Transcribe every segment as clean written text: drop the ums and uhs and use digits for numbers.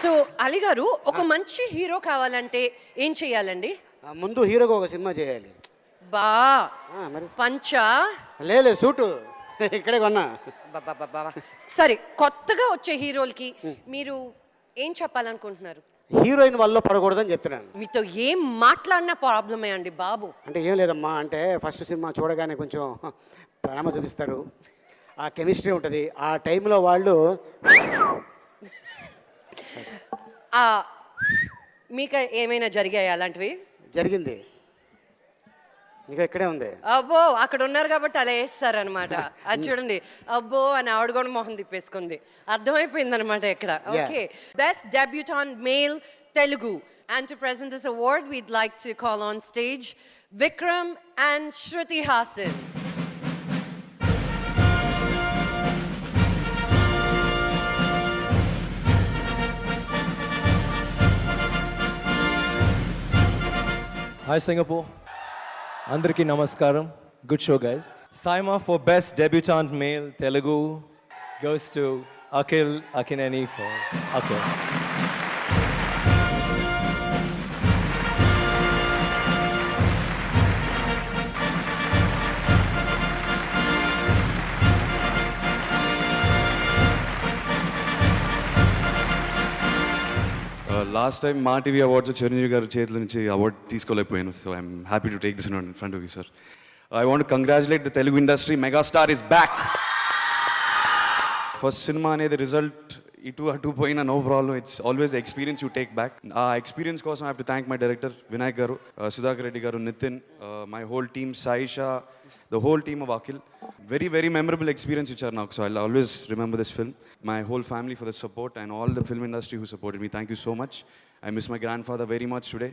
So Ali గారు ఒక మంచి హీరో కావాలంటే ఏం చెయ్యాలండి? ముందు హీరోగా ఒక సినిమా చేయాలి. బా మరి పంచా లేదు సూటు ఇక్కడే కొన్నా. బాబా సరే, కొత్తగా వచ్చే హీరోలకి మీరు ఏం చెప్పాలనుకుంటున్నారు? హీరోయిన్ వల్ల పడకూడదని చెప్తున్నాను. మీతో ఏం మాట్లాడినా ప్రాబ్లమే అండి బాబు. అంటే ఏం లేదమ్మా, అంటే ఫస్ట్ సినిమా చూడగానే కొంచెం ప్రేమ చూపిస్తారు, ఆ కెమిస్ట్రీ ఉంటుంది. ఆ టైంలో వాళ్ళు మీకు ఏమైనా జరిగాయి అలాంటివి? జరిగింది, ఇంకా ఇక్కడే ఉంది. అబ్బో అక్కడ ఉన్నారు కాబట్టి అలా వేస్తారనమాట. అది చూడండి, అబ్బో అని ఆవిడ కూడా మొహం తిప్పేసుకుంది, అర్థమైపోయింది అనమాట ఇక్కడ. Okay, best debutant male Telugu. And to present this award, we'd like to call on stage Vikram and Shruti Hassan. Hi Singapore. Andariki namaskaram. Good show, guys. Saima for best debutant male Telugu goes to Akhil Akineni for Akhil. Last time Maa TV awards Chiranjeevi గారి చేతుల నుంచి award తీసుకోలేకపోయాను. So I'm happy to take this in front of you sir. I want congratulate the Telugu industry. Megastar is back. First cinema అనేది result ఇటు అటు పోయినా no problem. It's always experience you take back. ఆ experience కోసం I have to thank my director Vinayak గారు, సుధాకర్ రెడ్డి గారు, Nithin, my whole team, Sayesha, the whole team of Akhil. Very very memorable experience ఇచ్చారు నాకు. So I always remember this film. My whole family for the support and all the film industry who supported me. Thank you so much. I miss my grandfather very much today.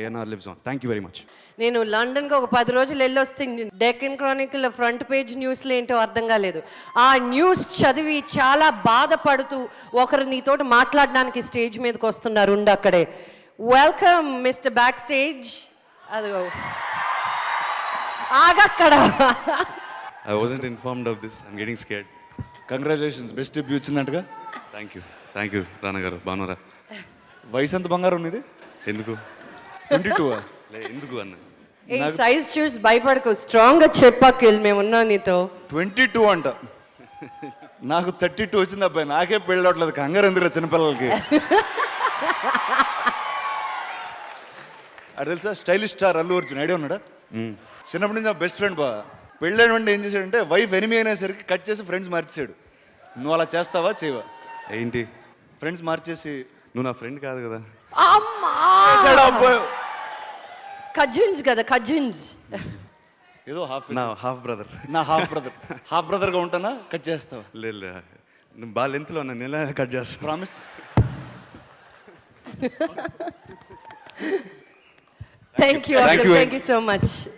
ANR lives on. Thank you very much. నేను లండన్కి ఒక 10 రోజులు వెళ్ళొస్తే Deccan Chronicle front page న్యూస్లో ఏంటో అర్థం కాలేదు. ఆ news చదివి చాలా బాధపడుతూ ఒకరు నీతోటి మాట్లాడడానికి స్టేజ్ మీదకి వస్తున్నారు. ఉండి అక్కడే. Welcome mister back stage. అదిగో ఆగక్కడ. I wasn't informed of this. I'm getting scared. Congratulations, best debut వచ్చిందంటగా. థ్యాంక్ యూ రానా గారు. బాగున్నారా? వయసు ఎంత బంగారం ఉన్నది? ఎందుకు 22? ఎందుకు అన్న ఏ సైజ్ చూసి భయపడకు, స్ట్రాంగ్గా చెప్పాకిల్, మేము ఉన్నాం నీతో. 22 అంట. నాకు 32 వచ్చింది అబ్బాయి. నాకే పెళ్ళి అవట్లేదు. కంగారు ఎందుకు చిన్నపిల్లలకి? అది తెలుసా, stylish star Allu Arjun idea ఉన్నాడా? చిన్నప్పటి నుంచి నా బెస్ట్ ఫ్రెండ్ బా. పెళ్ళైన వెంటనే ఏం చేశాడంటే వైఫ్ ఎనిమి అయినేసరికి కట్ చేసి ఫ్రెండ్స్ మార్చేసాడు. నువ్వు అలా చేస్తావా చేయవా? ఏంటి ఫ్రెండ్స్ మార్చేసి. నువ్వు నా ఫ్రెండ్ కాదు కదా. కజిన్స్ కదా, కజిన్స్. ఏదో హాఫ్ బ్రదర్. నా హాఫ్ బ్రదర్గా ఉంటానా? కట్ చేస్తావా? లేదు, నువ్వు బాగా లెంత్లో ఉన్నా, నేను కట్ చేస్తా. Promise. Thank you so much.